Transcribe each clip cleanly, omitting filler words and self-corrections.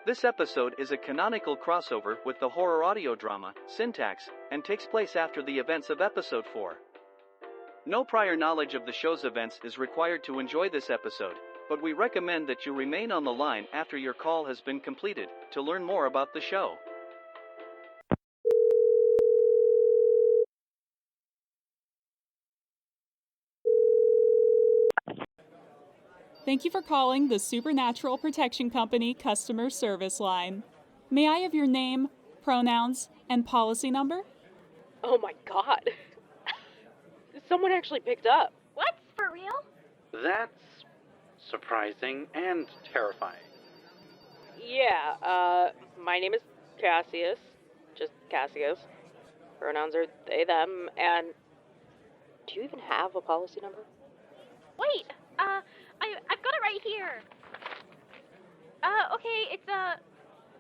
This episode is a canonical crossover with the horror audio drama, Syntax, and takes place after the events of episode 4. No prior knowledge of the show's events is required to enjoy this episode, but we recommend that you remain on the line after your call has been completed to learn more about the show. Thank you for calling the Supernatural Protection Company customer service line. May I have your name, pronouns, and policy number? Oh my god. Someone actually picked up. What? For real? That's surprising and terrifying. Yeah, my name is Cassius. Just Cassius. Pronouns are they, them, and... Do you even have a policy number? Wait, I've got it right here. Okay, it's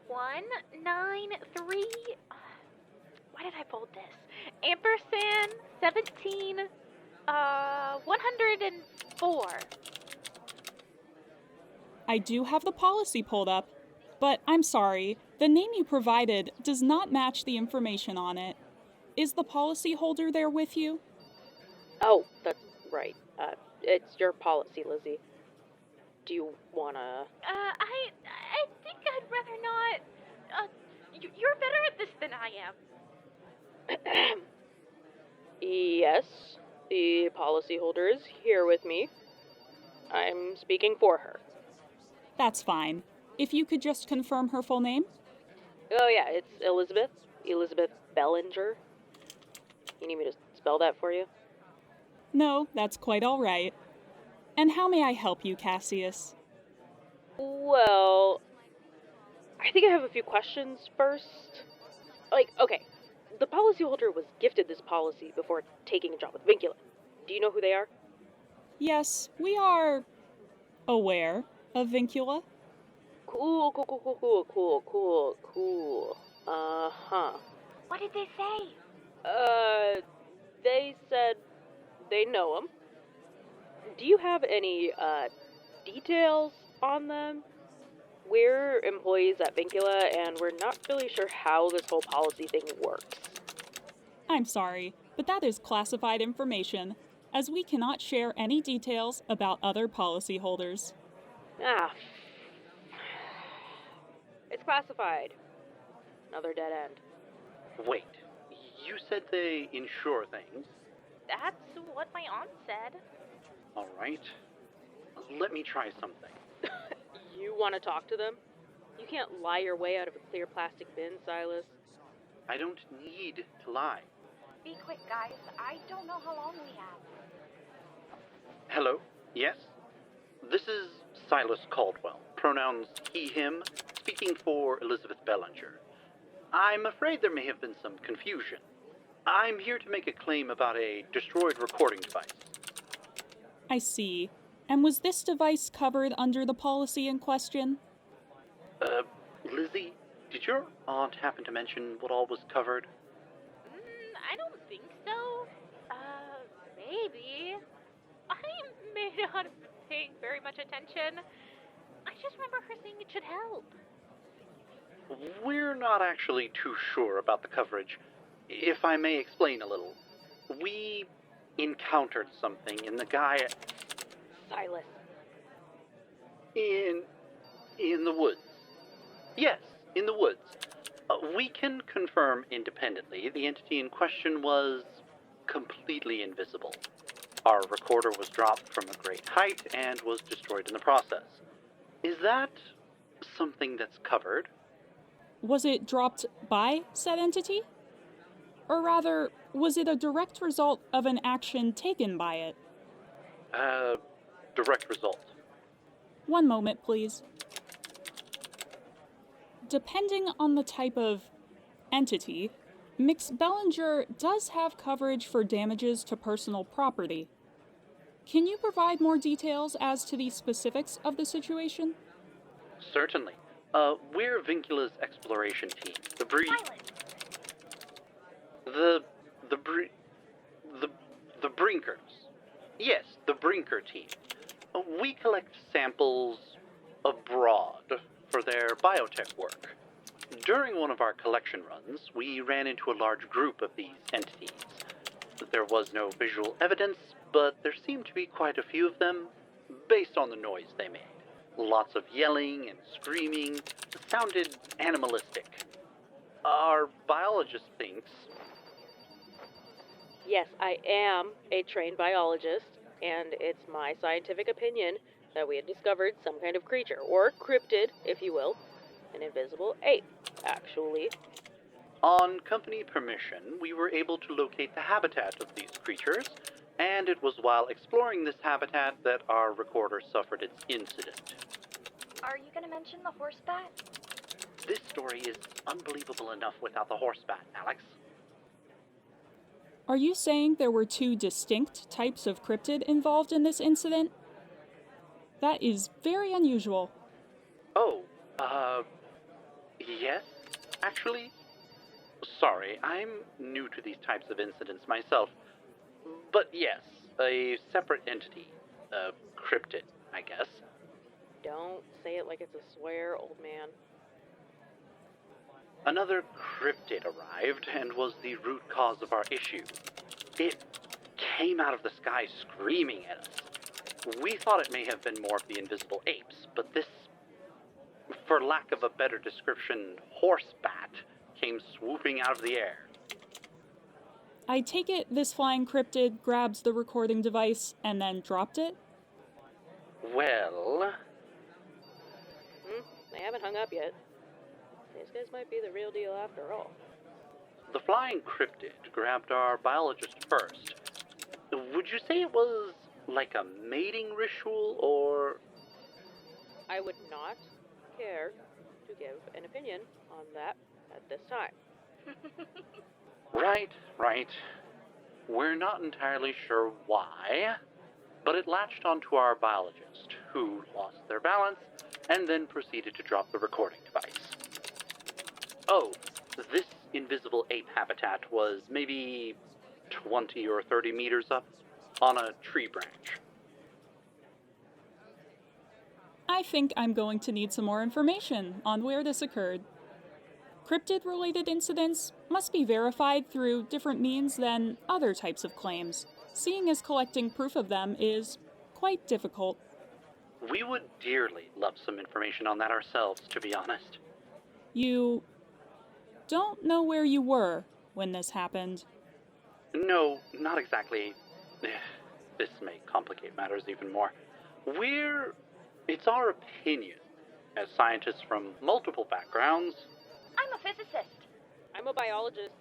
193. Why did I bold this? Ampersand 17, 104. I do have the policy pulled up, but I'm sorry, the name you provided does not match the information on it. Is the policy holder there with you? Oh, that's right. It's your policy, Lizzie. Do you wanna... I think I'd rather not. You're better at this than I am. Yes, the policyholder is here with me. I'm speaking for her. That's fine. If you could just confirm her full name? Oh yeah, it's Elizabeth Bellinger. You need me to spell that for you? No, that's quite all right. And how may I help you, Cassius? Well, I think I have a few questions first. Okay, the policyholder was gifted this policy before taking a job with VINCULA. Do you know who they are? Yes, we are aware of VINCULA. Cool. Uh-huh. What did they say? They said they know him. Do you have any, details on them? We're employees at VINCULA, and we're not really sure how this whole policy thing works. I'm sorry, but that is classified information, as we cannot share any details about other policyholders. Ah. It's classified. Another dead end. Wait, you said they insure things? That's what my aunt said. All right. Let me try something. You want to talk to them? You can't lie your way out of a clear plastic bin, Silas. I don't need to lie. Be quick, guys. I don't know how long we have. Hello? Yes? This is Silas Caldwell. Pronouns he, him, speaking for Elizabeth Bellinger. I'm afraid there may have been some confusion. I'm here to make a claim about a destroyed recording device. I see. And was this device covered under the policy in question? Lizzie, did your aunt happen to mention what all was covered? I don't think so. Maybe. I may not have been paying very much attention. I just remember her saying it should help. We're not actually too sure about the coverage. If I may explain a little. We encountered something in the guy... Silas. In the woods. Yes, in the woods. We can confirm independently the entity in question was completely invisible. Our recorder was dropped from a great height and was destroyed in the process. Is that something that's covered? Was it dropped by said entity? Or rather, was it a direct result of an action taken by it? Direct result. One moment, please. Depending on the type of entity, Mix Bellinger does have coverage for damages to personal property. Can you provide more details as to the specifics of the situation? Certainly. We're VINCULA's exploration team. The Brinkers. Yes, the Brinker team. We collect samples abroad for their biotech work. During one of our collection runs, we ran into a large group of these entities. There was no visual evidence, but there seemed to be quite a few of them, based on the noise they made. Lots of yelling and screaming. Sounded animalistic. Our biologist thinks... Yes, I am a trained biologist, and it's my scientific opinion that we had discovered some kind of creature, or cryptid, if you will, an invisible ape, actually. On company permission, we were able to locate the habitat of these creatures, and it was while exploring this habitat that our recorder suffered its incident. Are you gonna mention the horse bat? This story is unbelievable enough without the horse bat, Alex. Are you saying there were two distinct types of cryptid involved in this incident? That is very unusual. Oh, yes, actually. Sorry, I'm new to these types of incidents myself. But yes, a separate entity. A cryptid, I guess. Don't say it like it's a swear, old man. Another cryptid arrived and was the root cause of our issue. It came out of the sky screaming at us. We thought it may have been more of the invisible apes, but this, for lack of a better description, horse bat came swooping out of the air. I take it this flying cryptid grabs the recording device and then dropped it? Well... They haven't hung up yet. These guys might be the real deal after all. The flying cryptid grabbed our biologist first. Would you say it was like a mating ritual, or... I would not care to give an opinion on that at this time. Right. We're not entirely sure why, but it latched onto our biologist, who lost their balance and then proceeded to drop the recording device. Oh, this invisible ape habitat was maybe 20 or 30 meters up on a tree branch. I think I'm going to need some more information on where this occurred. Cryptid-related incidents must be verified through different means than other types of claims, seeing as collecting proof of them is quite difficult. We would dearly love some information on that ourselves, to be honest. You don't know where you were when this happened? No, not exactly. This may complicate matters even more. It's our opinion, as scientists from multiple backgrounds. I'm a physicist. I'm a biologist.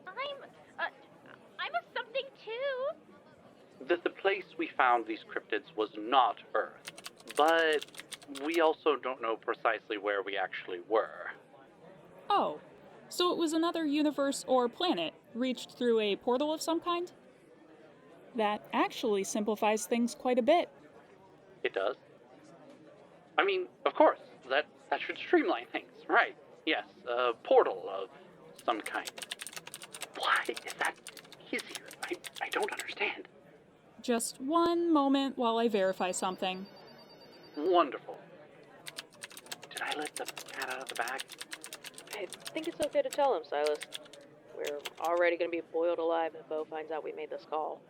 I'm a something too. That the place we found these cryptids was not Earth, but we also don't know precisely where we actually were. Oh, so it was another universe or planet reached through a portal of some kind? That actually simplifies things quite a bit. It does? I mean, of course, that should streamline things, right? Yes, a portal of some kind. Why is that easier? I don't understand. Just one moment while I verify something. Wonderful. Did I let the cat out of the bag? I think it's okay to tell him, Silas. We're already going to be boiled alive if Bo finds out we made this call.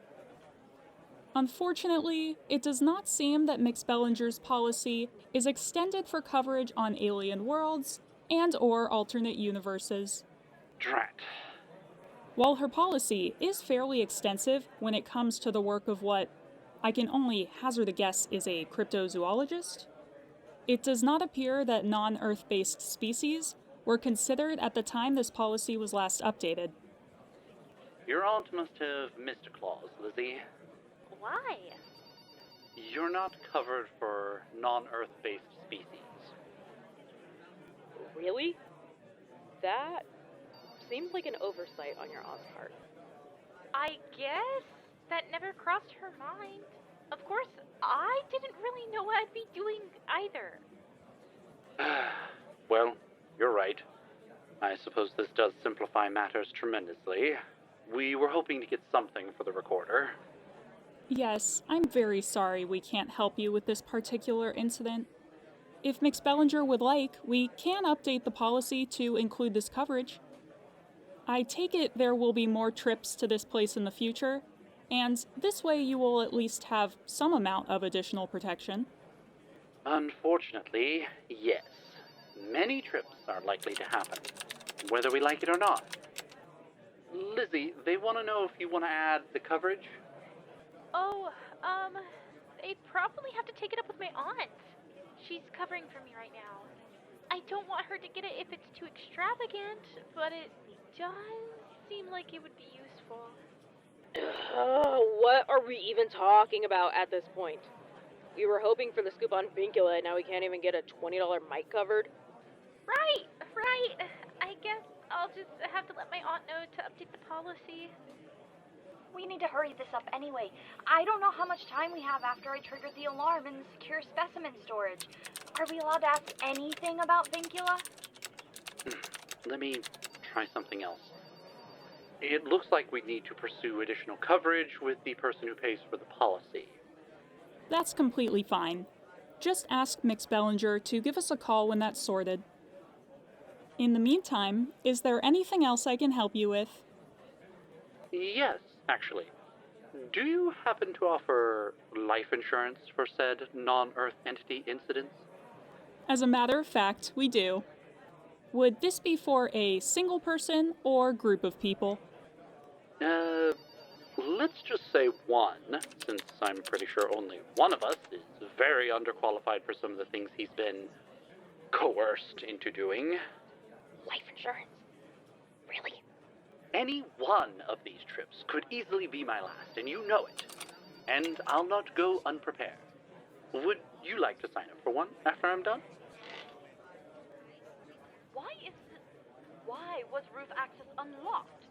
Unfortunately, it does not seem that Mix Bellinger's policy is extended for coverage on alien worlds and/or alternate universes. Drat. While her policy is fairly extensive when it comes to the work of what I can only hazard a guess is a cryptozoologist, it does not appear that non-Earth-based species were considered at the time this policy was last updated. Your aunt must have missed a clause, Lizzie. Why? You're not covered for non-Earth-based species. Really? That seems like an oversight on your aunt's part. I guess that never crossed her mind. Of course, I didn't really know what I'd be doing either. Well, you're right. I suppose this does simplify matters tremendously. We were hoping to get something for the recorder. Yes, I'm very sorry we can't help you with this particular incident. if Mix Bellinger would like, we can update the policy to include this coverage. I take it there will be more trips to this place in the future, and this way you will at least have some amount of additional protection. Unfortunately, yes. Many trips are likely to happen, whether we like it or not. Lizzie, they want to know if you want to add the coverage. Oh, they'd probably have to take it up with my aunt. She's covering for me right now. I don't want her to get it if it's too extravagant, but it does seem like it would be useful. What are we even talking about at this point? We were hoping for the scoop on VINCULA, and now we can't even get a $20 mic covered? Right. I guess I'll just have to let my aunt know to update the policy. We need to hurry this up anyway. I don't know how much time we have after I triggered the alarm in the secure specimen storage. Are we allowed to ask anything about VINCULA? Let me try something else. It looks like we need to pursue additional coverage with the person who pays for the policy. That's completely fine. Just ask Mix Bellinger to give us a call when that's sorted. In the meantime, is there anything else I can help you with? Yes, actually. Do you happen to offer life insurance for said non-Earth entity incidents? As a matter of fact, we do. Would this be for a single person or group of people? Let's just say one, since I'm pretty sure only one of us is very underqualified for some of the things he's been coerced into doing. Life insurance? Really? Any one of these trips could easily be my last, and you know it. And I'll not go unprepared. Would you like to sign up for one after I'm done? Why was roof access unlocked?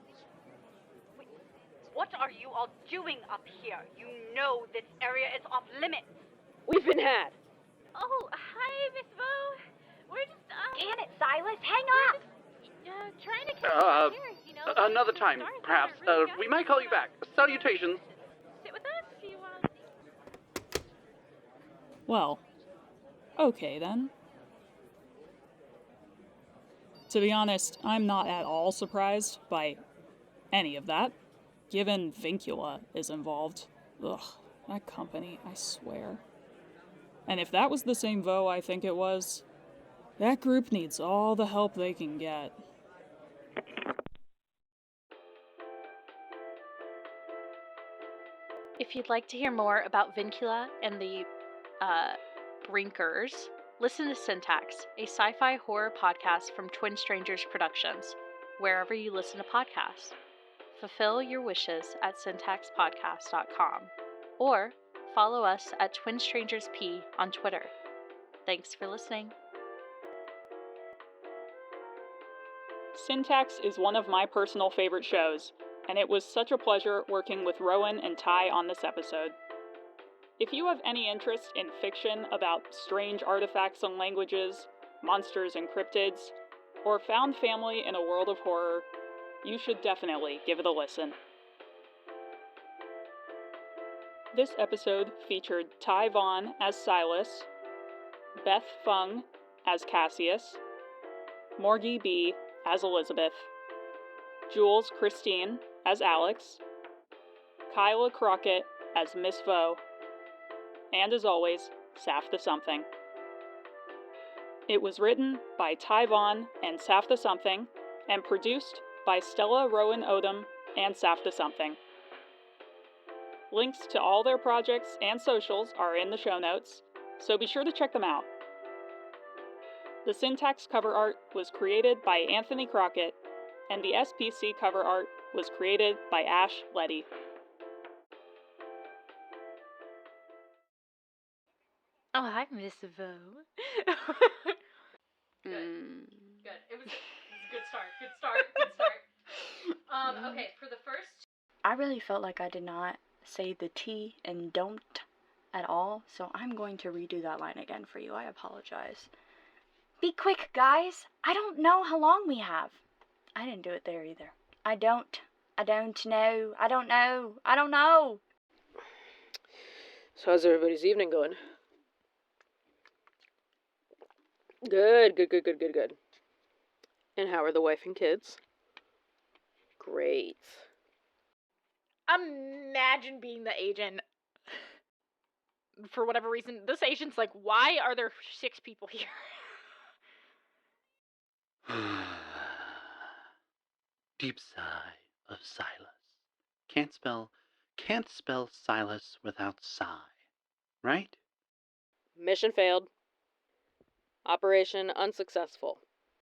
Wait, what are you all doing up here? You know this area is off limits. We've been had! Oh, hi, Miss Vo. We're just, Damn it, Silas, hang up! trying to catch our fares, you know? Another time, Stars perhaps. aren't really We might call you back. Salutations. Sit with us if you want. Well, okay then. To be honest, I'm not at all surprised by any of that, given VINCULA is involved. Ugh, that company, I swear. And if that was the same Vo I think it was, that group needs all the help they can get. If you'd like to hear more about VINCULA and the Brinkers, listen to Syntax, a sci-fi horror podcast from Twin Strangers Productions, wherever you listen to podcasts. Fulfill your wishes at syntaxpodcast.com or follow us at Twin Strangers P on Twitter. Thanks for listening. Syntax is one of my personal favorite shows, and it was such a pleasure working with Rowan and Ty on this episode. If you have any interest in fiction about strange artifacts and languages, monsters and cryptids, or found family in a world of horror, you should definitely give it a listen. This episode featured Ty Vaughn as Silas, Beth Phung as Cassius, Morgie Bee as Elizabeth, Jules Christine as Alex, Kyla Crockett as Miss Vo, and as always, Saph the Something. It was written by Ty Vaughn and Saph the Something, and produced by Stella Rowan Odom and Saph the Something. Links to all their projects and socials are in the show notes, so be sure to check them out. The Syntax cover art was created by Anthony Crockett, and the SPC cover art was created by Ash Leddy. Oh, hi, Miss Vo. Good. It was a good start. Okay, for the first... I really felt like I did not say the T and don't at all, so I'm going to redo that line again for you. I apologize. Be quick, guys. I don't know how long we have. I didn't do it there either. I don't know. So how's everybody's evening going? Good. And how are the wife and kids? Great. Imagine being the agent. For whatever reason, this agent's like, why are there 6 people here? Deep sigh of Silas. Can't spell Silas without sigh, right? Mission failed. Operation unsuccessful.